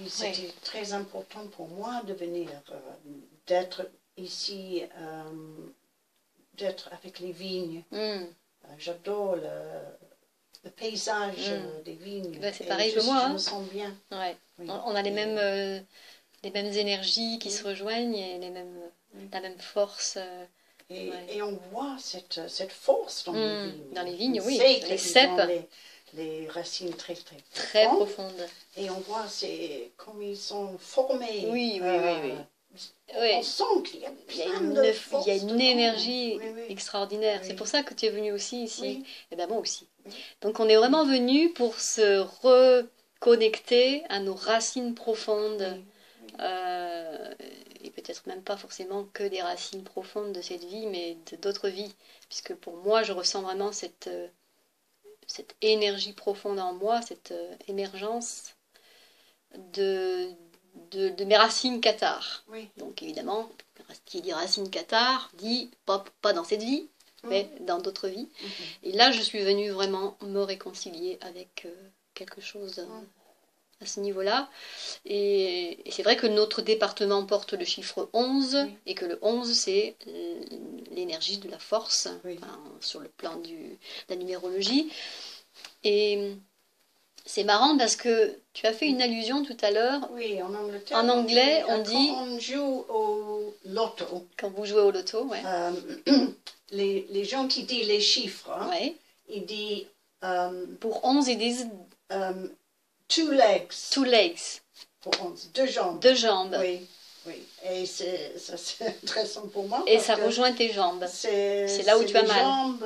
oui, c'était très important pour moi de venir, d'être ici, d'être avec les vignes. J'adore le paysage des vignes. Ben, c'est pareil que moi. Je me sens bien. Ouais. Oui. On a les mêmes énergies qui se rejoignent et la même force. Et on voit cette force dans les vignes. Dans les vignes, on oui. sait Les cèpes. Les racines très très profondes. Et on voit comme ils sont formés. Oui. On sent qu'il y a plein de force. Il y a une énergie oui. extraordinaire. Oui. C'est pour ça que tu es venu aussi ici. Oui. Et bien moi aussi. Oui. Donc on est vraiment venu pour se reconnecter à nos racines profondes. Oui. Et peut-être même pas forcément que des racines profondes de cette vie, mais d'autres vies. Puisque pour moi, je ressens vraiment cette énergie profonde en moi, cette émergence de mes racines cathares. Oui. Donc évidemment, qui dit racines cathares dit pas dans cette vie, mais dans d'autres vies. Et là, je suis venue vraiment me réconcilier avec quelque chose à ce niveau-là. Et c'est vrai que notre département porte le chiffre 11, et que le 11, c'est l'énergie de la force, sur le plan de la numérologie. Et c'est marrant parce que tu as fait une allusion tout à l'heure. Oui, en Angleterre. En anglais, on dit... Quand on joue au loto. Quand vous jouez au loto, les gens qui disent les chiffres, ils disent... pour 11, ils disent... two legs. Two legs. Pour 11, deux jambes. Deux jambes. Oui. Et c'est intéressant pour moi. Et ça rejoint tes jambes. C'est là où tu as mal. Jambes,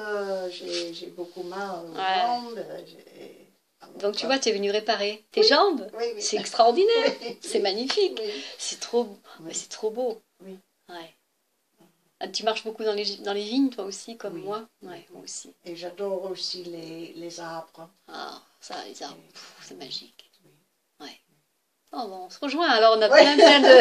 j'ai beaucoup mal aux jambes. Donc tu vois, tu es venu réparer tes jambes. Oui. C'est extraordinaire. C'est magnifique. C'est trop beau. Oui. Tu marches beaucoup dans les vignes, toi aussi, comme moi. Moi aussi. Et j'adore aussi les arbres. Ah, ça, les arbres, c'est magique. Oh, bon, on se rejoint, alors on a plein de...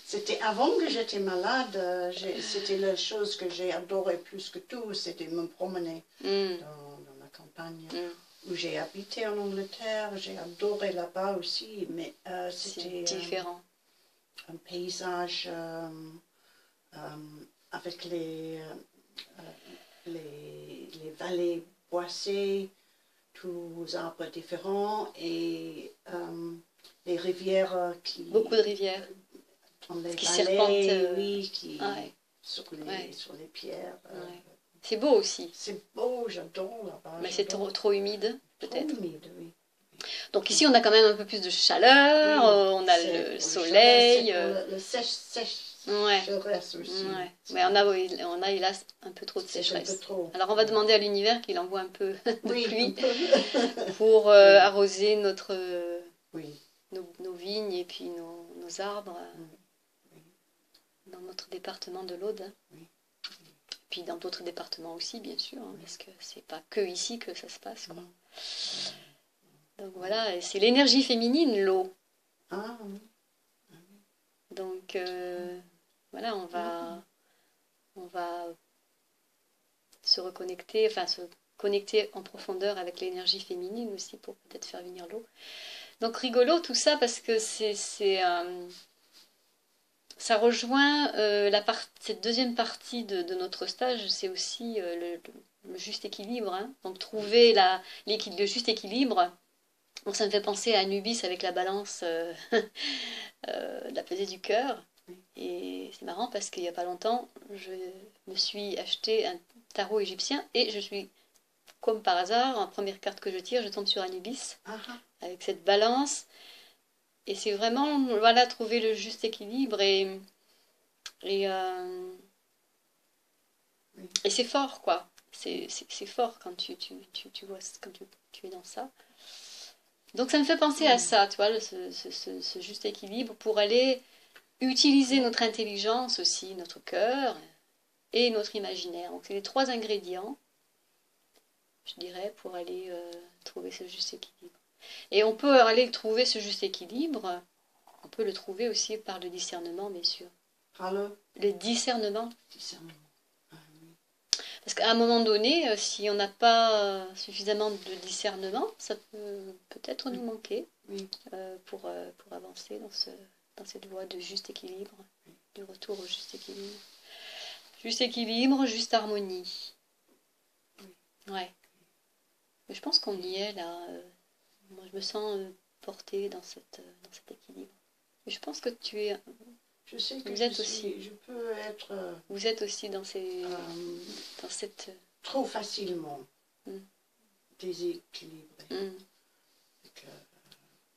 C'était avant que j'étais malade, c'était la chose que j'ai adoré plus que tout, c'était me promener dans la campagne. Où j'ai habité en Angleterre, j'ai adoré là-bas aussi, mais c'était différent. Un paysage avec les vallées boisées, tous les arbres différents et les rivières qui... Beaucoup de rivières. Dans les qui vallées, serpentent. Sur les pierres. C'est beau aussi. C'est beau, j'adore là-bas. Mais c'est trop humide, peut-être. Trop humide, oui. Donc ici, on a quand même un peu plus de chaleur, on a le soleil. Le sécheresse aussi. Mais on a hélas un peu trop de sécheresse. Alors on va demander à l'univers qu'il envoie un peu de pluie pour arroser nos vignes et puis nos arbres dans notre département de l'Aude. Puis dans d'autres départements aussi, bien sûr, parce que c'est pas que ici que ça se passe. Donc voilà, c'est l'énergie féminine, l'eau. Donc voilà, on va se reconnecter, se connecter en profondeur avec l'énergie féminine aussi pour peut-être faire venir l'eau. Donc rigolo tout ça parce que ça rejoint cette deuxième partie de notre stage, c'est aussi le juste équilibre. Donc trouver le juste équilibre. Donc ça me fait penser à Anubis avec la balance la pesée du cœur. Et c'est marrant parce qu'il n'y a pas longtemps, je me suis acheté un tarot égyptien et je suis, comme par hasard, en première carte que je tire, je tombe sur Anubis avec cette balance. Et c'est vraiment, trouver le juste équilibre et c'est fort, quoi. C'est fort quand tu vois, quand tu es dans ça. Donc ça me fait penser à ça, tu vois, ce juste équilibre pour aller utiliser notre intelligence aussi, notre cœur et notre imaginaire. Donc c'est les 3 ingrédients, je dirais, pour aller trouver ce juste équilibre. Et on peut aller trouver ce juste équilibre, on peut le trouver aussi par le discernement, bien sûr. Le discernement. Parce qu'à un moment donné, si on n'a pas suffisamment de discernement, ça peut peut-être nous manquer. Oui. Pour avancer dans cette voie de juste équilibre, du retour au juste équilibre. Juste équilibre, juste harmonie. Ouais. Mais je pense qu'on y est là. Moi, je me sens portée dans cet équilibre. Et je pense que tu es. Je sais que je peux être. Vous êtes aussi dans cette. Trop facilement déséquilibré.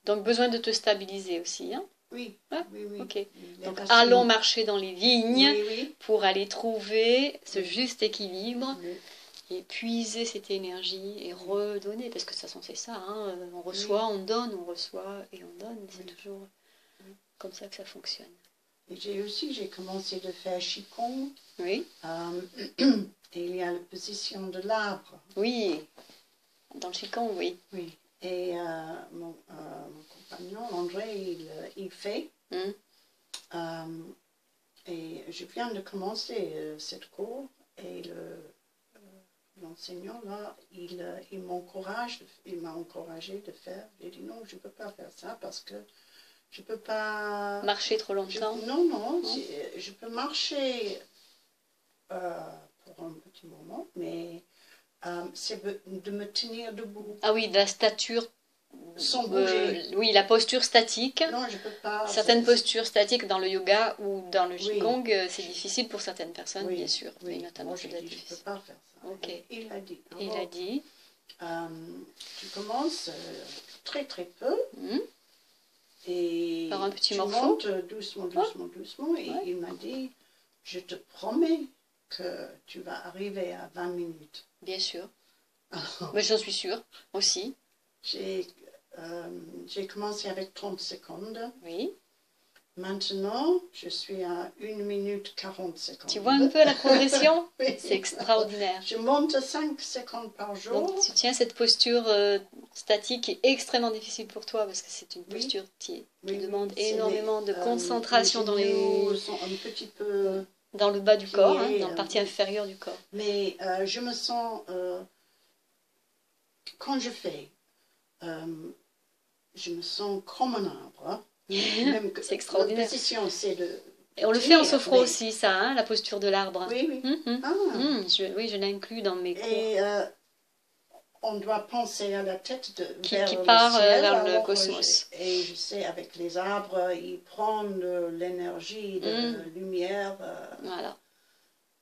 Donc besoin de te stabiliser aussi, hein? Oui. Ah, oui. Ok. Donc allons marcher dans les vignes pour aller trouver ce juste équilibre. Et puiser cette énergie et redonner, parce que de toute façon c'est ça, hein, on reçoit, on donne, on reçoit et on donne, c'est toujours comme ça que ça fonctionne. Et j'ai commencé de faire Qigong. Oui. Et il y a la position de l'arbre. Oui, dans le Qigong, oui. Oui, et mon compagnon, André, il fait. Et je viens de commencer cette cours et l'enseignant, là, il m'a encouragé de faire. J'ai dit non, je ne peux pas faire ça parce que je ne peux pas... Marcher trop longtemps? Non, je peux marcher pour un petit moment, mais c'est de me tenir debout. Ah oui, de la stature... Sans bouger. Oui, la posture statique. Non, je peux pas. Certaines postures statiques dans le yoga ou dans le Qigong, c'est difficile pour certaines personnes, bien sûr. Oui. Et notamment, je ne peux pas faire ça. Okay. Il a dit. Il a dit. Tu commences très très peu. Et par un petit tu morceau. montes doucement. Et il m'a dit, je te promets que tu vas arriver à 20 minutes. Bien sûr. Mais j'en suis sûre aussi. J'ai commencé avec 30 secondes. Oui. Maintenant, je suis à 1 minute 40 secondes. Tu vois un peu la progression? Oui. C'est extraordinaire. Je monte 5 secondes par jour. Donc tu tiens cette posture statique qui est extrêmement difficile pour toi parce que c'est une posture qui demande énormément de concentration dans sont un petit peu dans le bas du corps, dans la partie inférieure du corps. Mais je me sens, quand je fais, je me sens comme un arbre. C'est extraordinaire. La position, c'est de... Et on le fait en sophro aussi, ça, hein, la posture de l'arbre. Oui. Je l'inclus dans mes cours. Et on doit penser à la tête qui part le ciel, vers le cosmos. Et je sais, avec les arbres, ils prennent de l'énergie, de la lumière. Voilà.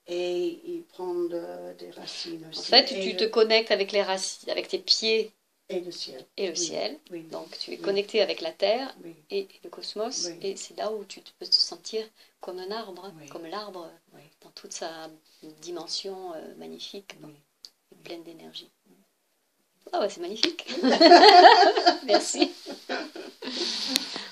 Et ils prennent des racines aussi. En fait, tu te connectes avec les racines, avec tes pieds. Et le ciel. Et le ciel. Donc tu es connecté avec la terre et le cosmos. Et c'est là où tu peux te sentir comme un arbre, comme l'arbre, dans toute sa dimension magnifique et pleine d'énergie. Ah ouais, c'est magnifique. Merci.